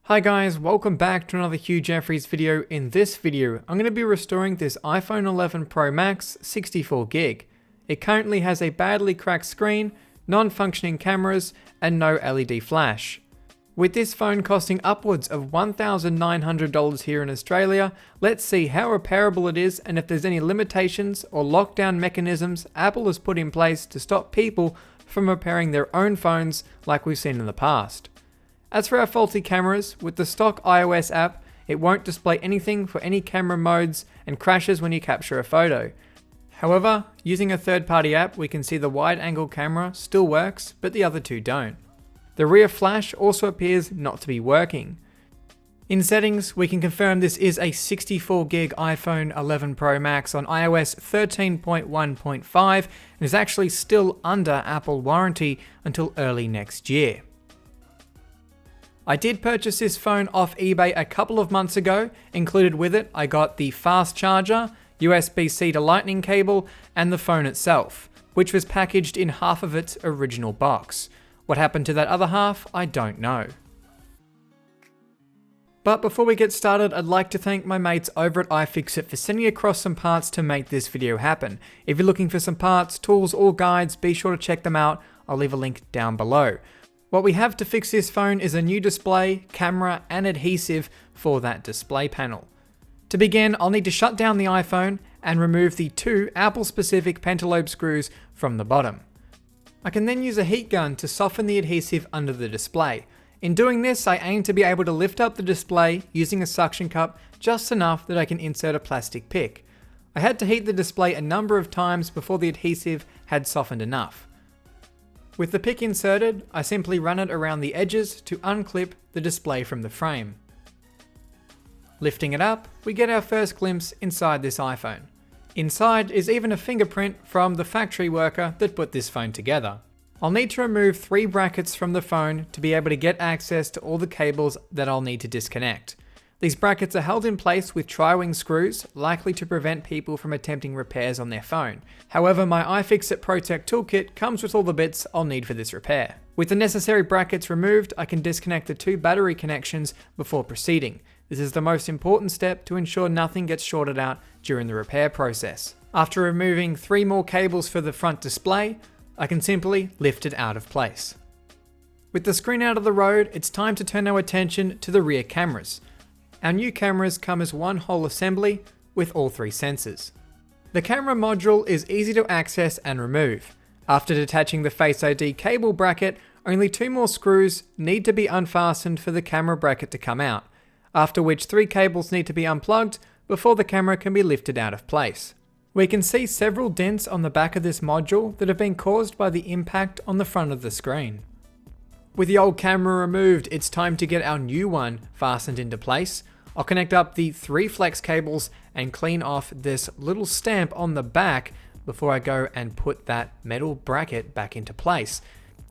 Hi guys, welcome back to another Hugh video. In this video, I'm going to be restoring this iPhone 11 Pro Max 64GB. It currently has a badly cracked screen, non-functioning cameras, and no LED flash. With this phone costing upwards of $1,900 here in Australia, let's see how repairable it is and if there's any limitations or lockdown mechanisms Apple has put in place to stop people from repairing their own phones like we've seen in the past. As for our faulty cameras, with the stock iOS app, it won't display anything for any camera modes and crashes when you capture a photo. However, using a third-party app, we can see the wide-angle camera still works, but the other two don't. The rear flash also appears not to be working. In settings, we can confirm this is a 64GB iPhone 11 Pro Max on iOS 13.1.5 and is actually still under Apple warranty until early next year. I did purchase this phone off eBay a couple of months ago. Included with it, I got the fast charger, USB-C to lightning cable, and the phone itself, which was packaged in half of its original box. What happened to that other half, I don't know. But before we get started, I'd like to thank my mates over at iFixit for sending across some parts to make this video happen. If you're looking for some parts, tools, or guides, be sure to check them out. I'll leave a link down below. What we have to fix this phone is a new display, camera, and adhesive for that display panel. To begin, I'll need to shut down the iPhone and remove the two Apple-specific pentalobe screws from the bottom. I can then use a heat gun to soften the adhesive under the display. In doing this, I aim to be able to lift up the display using a suction cup just enough that I can insert a plastic pick. I had to heat the display a number of times before the adhesive had softened enough. With the pick inserted, I simply run it around the edges to unclip the display from the frame. Lifting it up, we get our first glimpse inside this iPhone. Inside is even a fingerprint from the factory worker that put this phone together. I'll need to remove 3 brackets from the phone to be able to get access to all the cables that I'll need to disconnect. These brackets are held in place with tri-wing screws, likely to prevent people from attempting repairs on their phone. However, my iFixit Protect toolkit comes with all the bits I'll need for this repair. With the necessary brackets removed, I can disconnect the 2 battery connections before proceeding. This is the most important step to ensure nothing gets shorted out during the repair process. After removing 3 more cables for the front display, I can simply lift it out of place. With the screen out of the road, it's time to turn our attention to the rear cameras. Our new cameras come as one whole assembly with all 3 sensors. The camera module is easy to access and remove. After detaching the Face ID cable bracket, only 2 more screws need to be unfastened for the camera bracket to come out, after which 3 cables need to be unplugged before the camera can be lifted out of place. We can see several dents on the back of this module that have been caused by the impact on the front of the screen. With the old camera removed, it's time to get our new one fastened into place. I'll connect up the 3 flex cables and clean off this little stamp on the back before I go and put that metal bracket back into place.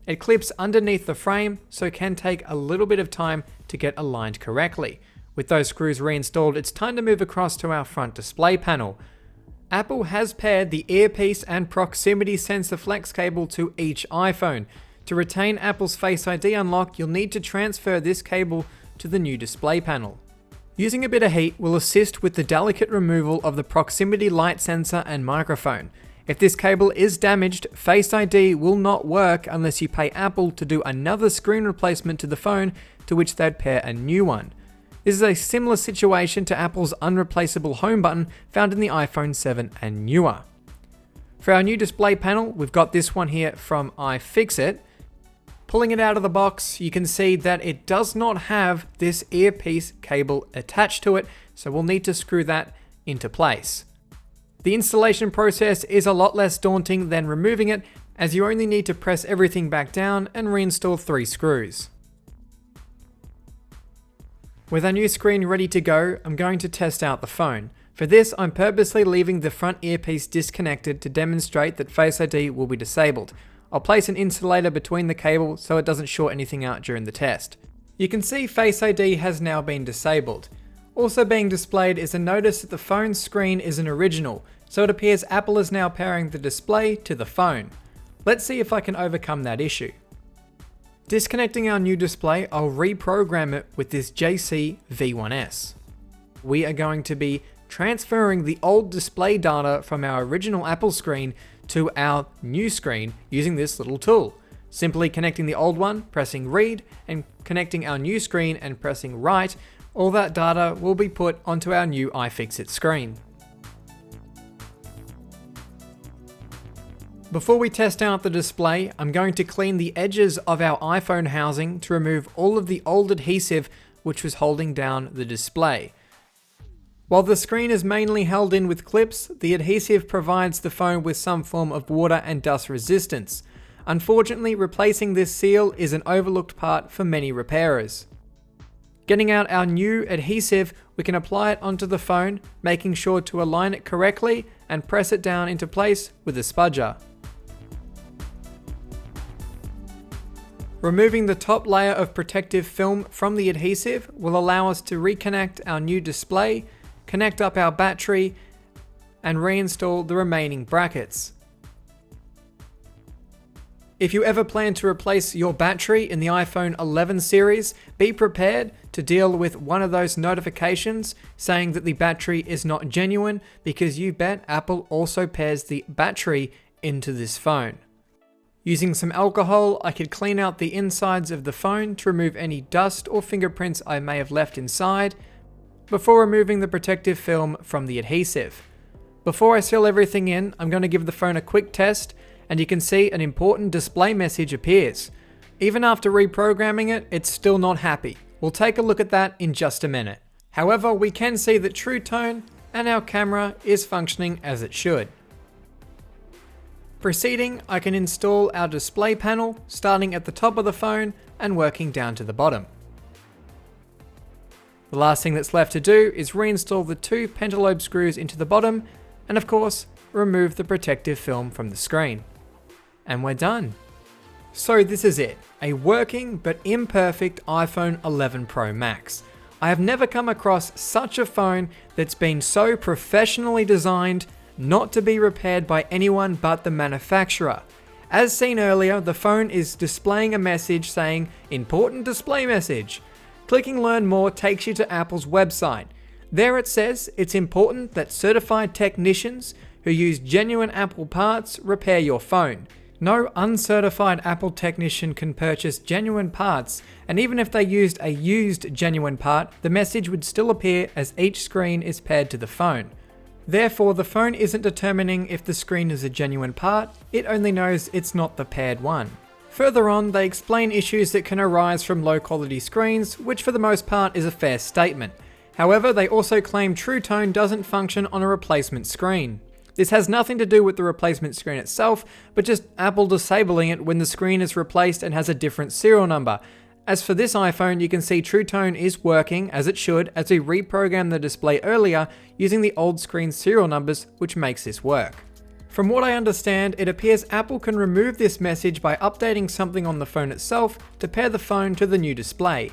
It clips underneath the frame, so it can take a little bit of time to get aligned correctly. With those screws reinstalled, it's time to move across to our front display panel. Apple has paired the earpiece and proximity sensor flex cable to each iPhone. To retain Apple's Face ID unlock, you'll need to transfer this cable to the new display panel. Using a bit of heat will assist with the delicate removal of the proximity light sensor and microphone. If this cable is damaged, Face ID will not work unless you pay Apple to do another screen replacement to the phone, to which they'd pair a new one. This is a similar situation to Apple's unreplaceable home button found in the iPhone 7 and newer. For our new display panel, we've got this one here from iFixit. Pulling it out of the box, you can see that it does not have this earpiece cable attached to it, so we'll need to screw that into place. The installation process is a lot less daunting than removing it, as you only need to press everything back down and reinstall 3 screws. With our new screen ready to go, I'm going to test out the phone. For this, I'm purposely leaving the front earpiece disconnected to demonstrate that Face ID will be disabled. I'll place an insulator between the cable so it doesn't short anything out during the test. You can see Face ID has now been disabled. Also being displayed is a notice that the phone's screen is an original, so it appears Apple is now pairing the display to the phone. Let's see if I can overcome that issue. Disconnecting our new display, I'll reprogram it with this JC V1S. We are going to be transferring the old display data from our original Apple screen to our new screen using this little tool. Simply connecting the old one, pressing read, and connecting our new screen and pressing write, all that data will be put onto our new iFixit screen. Before we test out the display, I'm going to clean the edges of our iPhone housing to remove all of the old adhesive which was holding down the display. While the screen is mainly held in with clips, the adhesive provides the phone with some form of water and dust resistance. Unfortunately, replacing this seal is an overlooked part for many repairers. Getting out our new adhesive, we can apply it onto the phone, making sure to align it correctly and press it down into place with a spudger. Removing the top layer of protective film from the adhesive will allow us to reconnect our new display, connect up our battery, and reinstall the remaining brackets. If you ever plan to replace your battery in the iPhone 11 series, be prepared to deal with one of those notifications saying that the battery is not genuine, because you bet Apple also pairs the battery into this phone. Using some alcohol, I could clean out the insides of the phone to remove any dust or fingerprints I may have left inside, before removing the protective film from the adhesive. Before I seal everything in, I'm going to give the phone a quick test, and you can see an important display message appears. Even after reprogramming it, it's still not happy. We'll take a look at that in just a minute. However, we can see that True Tone and our camera is functioning as it should. Proceeding, I can install our display panel, starting at the top of the phone and working down to the bottom. The last thing that's left to do is reinstall the 2 pentalobe screws into the bottom, and of course, remove the protective film from the screen. And we're done. So this is it, a working but imperfect iPhone 11 Pro Max. I have never come across such a phone that's been so professionally designed not to be repaired by anyone but the manufacturer. As seen earlier, the phone is displaying a message saying, "Important display message." Clicking Learn More takes you to Apple's website. There it says it's important that certified technicians who use genuine Apple parts repair your phone. No uncertified Apple technician can purchase genuine parts, and even if they used a used genuine part, the message would still appear as each screen is paired to the phone. Therefore, the phone isn't determining if the screen is a genuine part, it only knows it's not the paired one. Further on, they explain issues that can arise from low quality screens, which for the most part is a fair statement. However, they also claim True Tone doesn't function on a replacement screen. This has nothing to do with the replacement screen itself, but just Apple disabling it when the screen is replaced and has a different serial number. As for this iPhone, you can see True Tone is working as it should, as we reprogrammed the display earlier using the old screen serial numbers, which makes this work. From what I understand, it appears Apple can remove this message by updating something on the phone itself to pair the phone to the new display.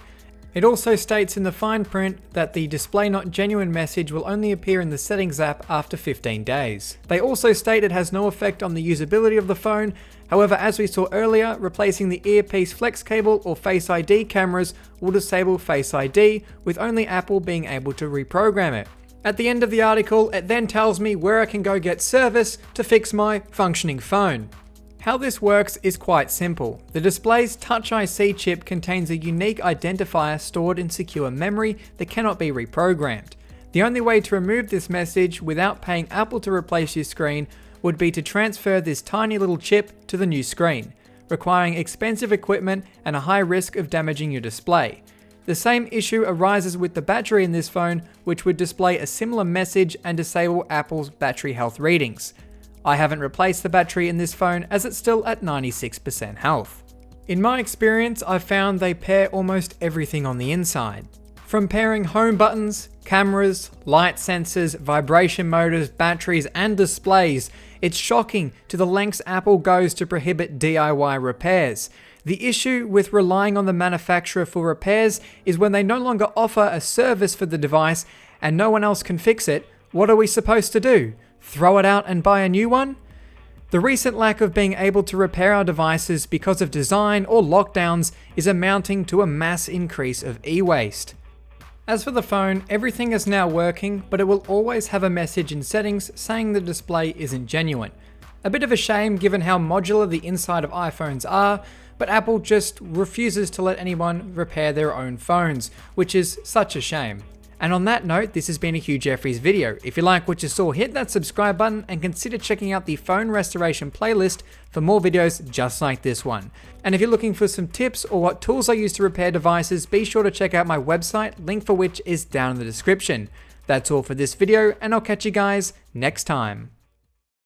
It also states in the fine print that the display not genuine message will only appear in the settings app after 15 days. They also state it has no effect on the usability of the phone. However, as we saw earlier, replacing the earpiece flex cable or Face ID cameras will disable Face ID, with only Apple being able to reprogram it. At the end of the article, it then tells me where I can go get service to fix my functioning phone. How this works is quite simple. The display's Touch IC chip contains a unique identifier stored in secure memory that cannot be reprogrammed. The only way to remove this message without paying Apple to replace your screen would be to transfer this tiny little chip to the new screen, requiring expensive equipment and a high risk of damaging your display. The same issue arises with the battery in this phone, which would display a similar message and disable Apple's battery health readings. I haven't replaced the battery in this phone as it's still at 96% health. In my experience, I've found they pair almost everything on the inside. From pairing home buttons, cameras, light sensors, vibration motors, batteries, and displays, it's shocking to the lengths Apple goes to prohibit DIY repairs. The issue with relying on the manufacturer for repairs is when they no longer offer a service for the device and no one else can fix it, what are we supposed to do? Throw it out and buy a new one? The recent lack of being able to repair our devices because of design or lockdowns is amounting to a mass increase of e-waste. As for the phone, everything is now working, but it will always have a message in settings saying the display isn't genuine. A bit of a shame given how modular the inside of iPhones are, but Apple just refuses to let anyone repair their own phones, which is such a shame. And on that note, this has been a Hugh Jeffries video. If you like what you saw, hit that subscribe button and consider checking out the phone restoration playlist for more videos just like this one. And if you're looking for some tips or what tools I use to repair devices, be sure to check out my website, link for which is down in the description. That's all for this video, and I'll catch you guys next time.